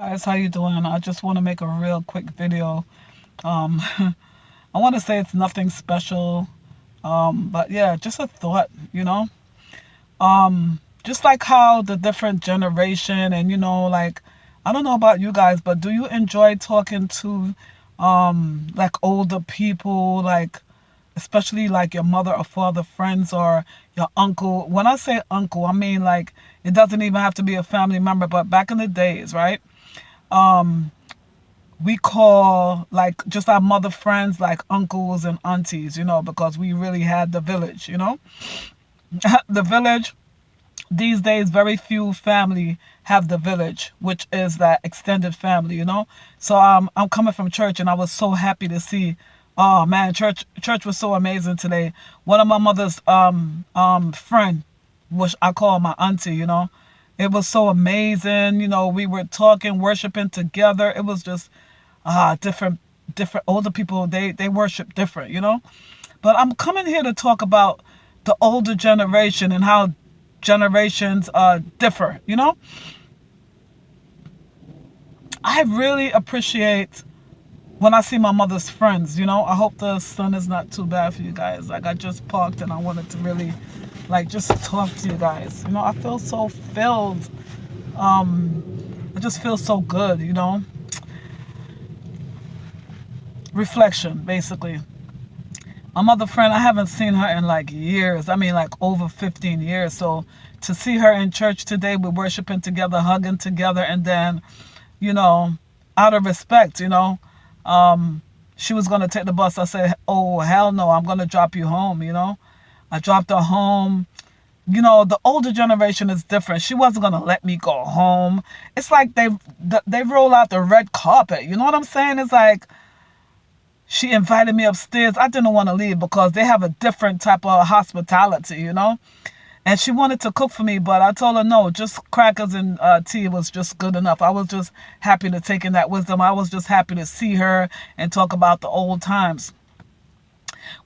Guys, how you doing? I just want to make a real quick video. I want to say it's nothing special, but yeah, just a thought, just like how the different generation and like I don't know about you guys, but do you enjoy talking to like older people, like especially like your mother or father friends or your uncle? When I say uncle, I mean like it doesn't even have to be a family member, but back in the days, right? Um, we call like just our mother friends like uncles and aunties, because we really had the village. The village, these days very few family have the village, which is that extended family. So I'm coming from church and I was so happy to see. Oh man, church was so amazing today. One of my mother's friend, which I call my auntie. It was so amazing. We were talking, worshiping together. It was just different older people, they worship different. But I'm coming here to talk about the older generation and how generations differ. I really appreciate when I see my mother's friends. I hope the sun is not too bad for you guys. Like, I just parked and I wanted to really like just talk to you guys. I feel so filled. I just feel so good. Reflection, basically. My mother friend, I haven't seen her in like years. I mean, like over 15 years. So to see her in church today, we're worshiping together, hugging together, and then, you know, out of respect, um, she was gonna take the bus. I said, "Oh hell no, I'm gonna drop you home." I dropped her home. The older generation is different. She wasn't gonna let me go home. It's like they roll out the red carpet. You know what I'm saying? It's like she invited me upstairs. I didn't want to leave because they have a different type of hospitality. And she wanted to cook for me, but I told her no, just crackers and tea was just good enough. I was just happy to take in that wisdom. I was just happy to see her and talk about the old times.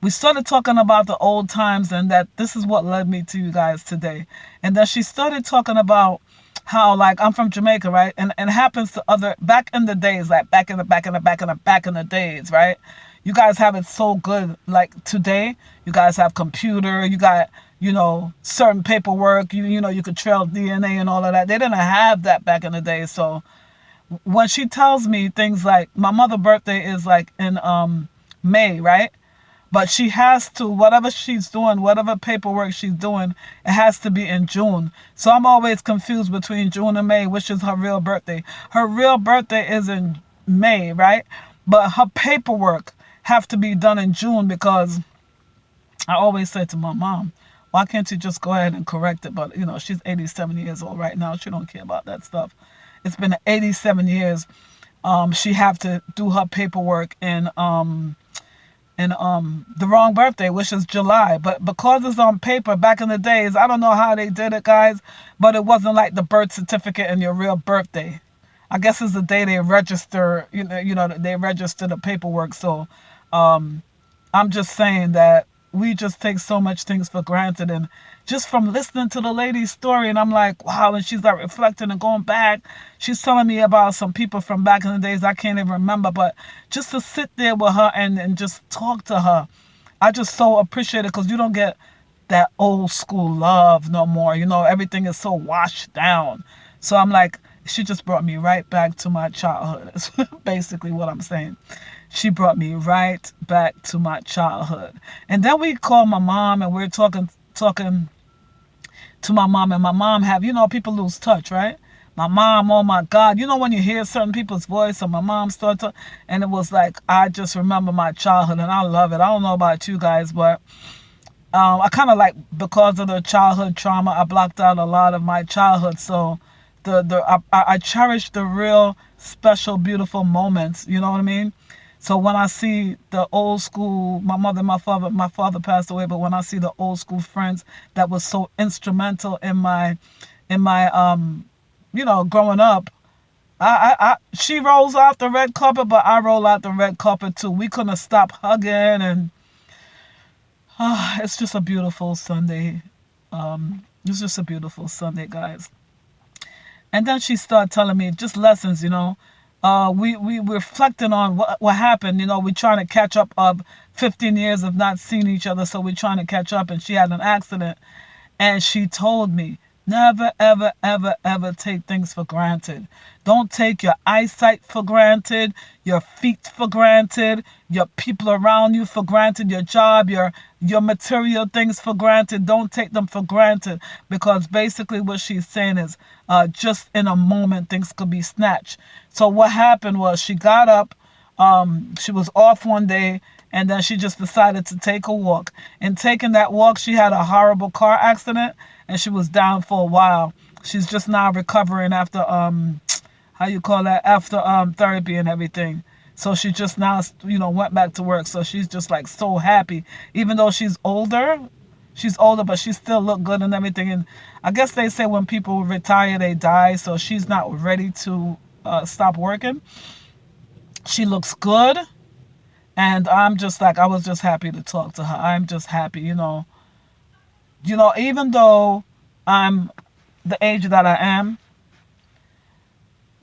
We started talking about the old times, and that this is what led me to you guys today. And then she started talking about how, like, I'm from Jamaica, right? And it happens to other back in the days, like back in the days, right? You guys have it so good. Like today, you guys have computer, you got, certain paperwork, you could trail DNA and all of that. They didn't have that back in the day. So when she tells me things like my mother's birthday is like in May, right? But she has to, whatever she's doing, whatever paperwork she's doing, it has to be in June. So I'm always confused between June and May, which is her real birthday. Her real birthday is in May, right? But her paperwork have to be done in June because I always say to my mom, why can't you just go ahead and correct it? But she's 87 years old right now. She don't care about that stuff. It's been 87 years. She have to do her paperwork in the wrong birthday, which is July. But because it's on paper back in the days, I don't know how they did it, guys, but it wasn't like the birth certificate and your real birthday. I guess it's the day they register, they register the paperwork. So um I'm just saying that we just take so much things for granted. And just from listening to the lady's story, and I'm like, wow, and she's like reflecting and going back. She's telling me about some people from back in the days I can't even remember, but just to sit there with her and just talk to her, I just so appreciate it because you don't get that old school love no more. Everything is so washed down. So I'm like, she just brought me right back to my childhood. Is basically what I'm saying. She brought me right back to my childhood. And then we called my mom and we're talking to my mom, and my mom have, people lose touch, right? My mom, oh my God, when you hear certain people's voice, and my mom started to, and it was like, I just remember my childhood and I love it. I don't know about you guys, but I kind of like, because of the childhood trauma, I blocked out a lot of my childhood. So I cherish the real special, beautiful moments. You know what I mean? So when I see the old school, my mother, my father passed away, but when I see the old school friends that was so instrumental in my growing up, she rolls out the red carpet, but I roll out the red carpet too. We couldn't stop hugging, and it's just a beautiful Sunday. It's just a beautiful Sunday, guys. And then she started telling me just lessons, we reflecting on what happened. We trying to catch up of 15 years of not seeing each other, so we're trying to catch up. And she had an accident, and she told me, never, ever, ever, ever take things for granted. Don't take your eyesight for granted, your feet for granted, your people around you for granted, your job, your material things for granted. Don't take them for granted, because basically what she's saying is just in a moment things could be snatched. So what happened was she got up, she was off one day, and then she just decided to take a walk. And taking that walk, she had a horrible car accident, and she was down for a while. She's just now recovering after how you call that, after therapy and everything. So she just now went back to work. So she's just like so happy, even though she's older. She's older, but she still look good and everything. And I guess they say when people retire, they die. So she's not ready to stop working. She looks good. And I'm just like, I was just happy to talk to her. I'm just happy, even though I'm the age that I am,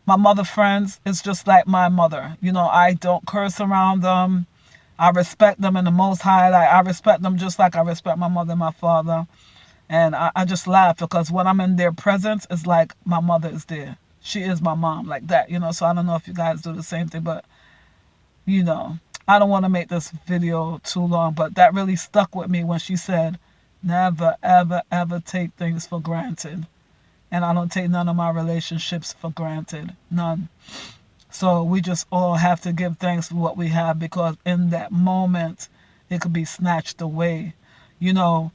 my mother friends is just like my mother. I don't curse around them. I respect them in the most high. Like, I respect them just like I respect my mother and my father. And I just laugh because when I'm in their presence, it's like my mother is there. She is my mom, like that, So I don't know if you guys do the same thing, but, I don't want to make this video too long, but that really stuck with me when she said, never, ever, ever take things for granted. And I don't take none of my relationships for granted. None. So we just all have to give thanks for what we have, because in that moment, it could be snatched away. I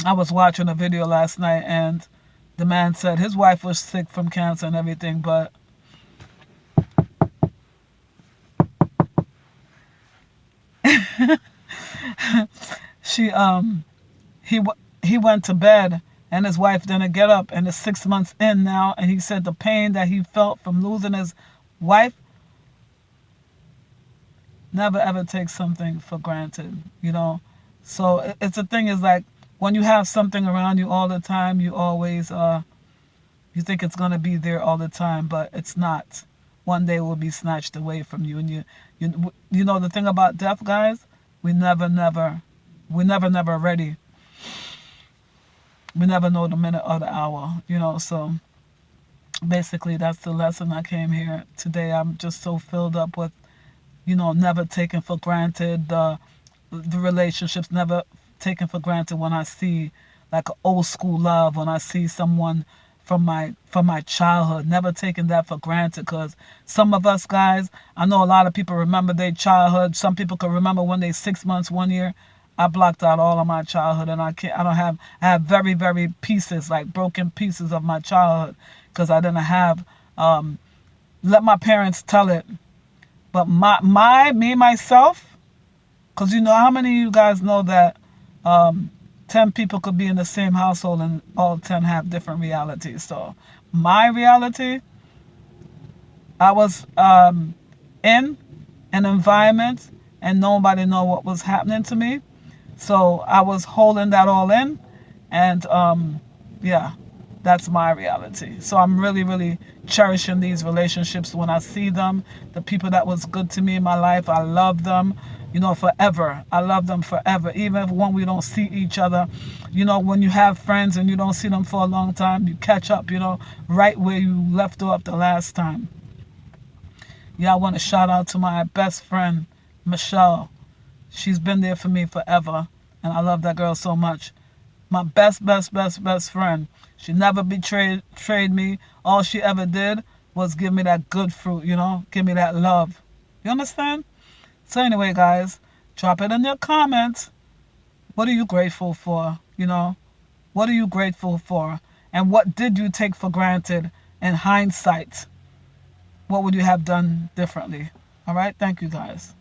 was watching a video last night, and the man said his wife was sick from cancer and everything, but she he went to bed, and his wife didn't get up, and it's 6 months in now, and he said the pain that he felt from losing his wife. Never ever take something for granted. So it's the thing is, like, when you have something around you all the time, you always you think it's going to be there all the time, but it's not. One day it will be snatched away from you. And the thing about death, guys, we never ready. We never know the minute or the hour, So basically that's the lesson I came here today. I'm just so filled up with, never taken for granted the relationships, never taken for granted when I see like an old school love, when I see someone from my childhood, never taking that for granted, because some of us guys, I know a lot of people remember their childhood. Some people can remember when they 6 months, 1 year. I blocked out all of my childhood, and I have very, very pieces, like broken pieces of my childhood, because I didn't have, let my parents tell it. But myself, because how many of you guys know that 10 people could be in the same household and all 10 have different realities. So my reality, I was in an environment and nobody know what was happening to me. So I was holding that all in, and yeah, that's my reality. So I'm really, really cherishing these relationships when I see them. The people that was good to me in my life, I love them, forever. I love them forever. Even if when we don't see each other, when you have friends and you don't see them for a long time, you catch up, right where you left off the last time. Yeah, I want to shout out to my best friend, Michelle. She's been there for me forever, and I love that girl so much. My best friend. She never betrayed me. All she ever did was give me that good fruit, give me that love. You understand? So anyway, guys, drop it in your comments. What are you grateful for? What are you grateful for? And what did you take for granted in hindsight? What would you have done differently? All right? Thank you, guys.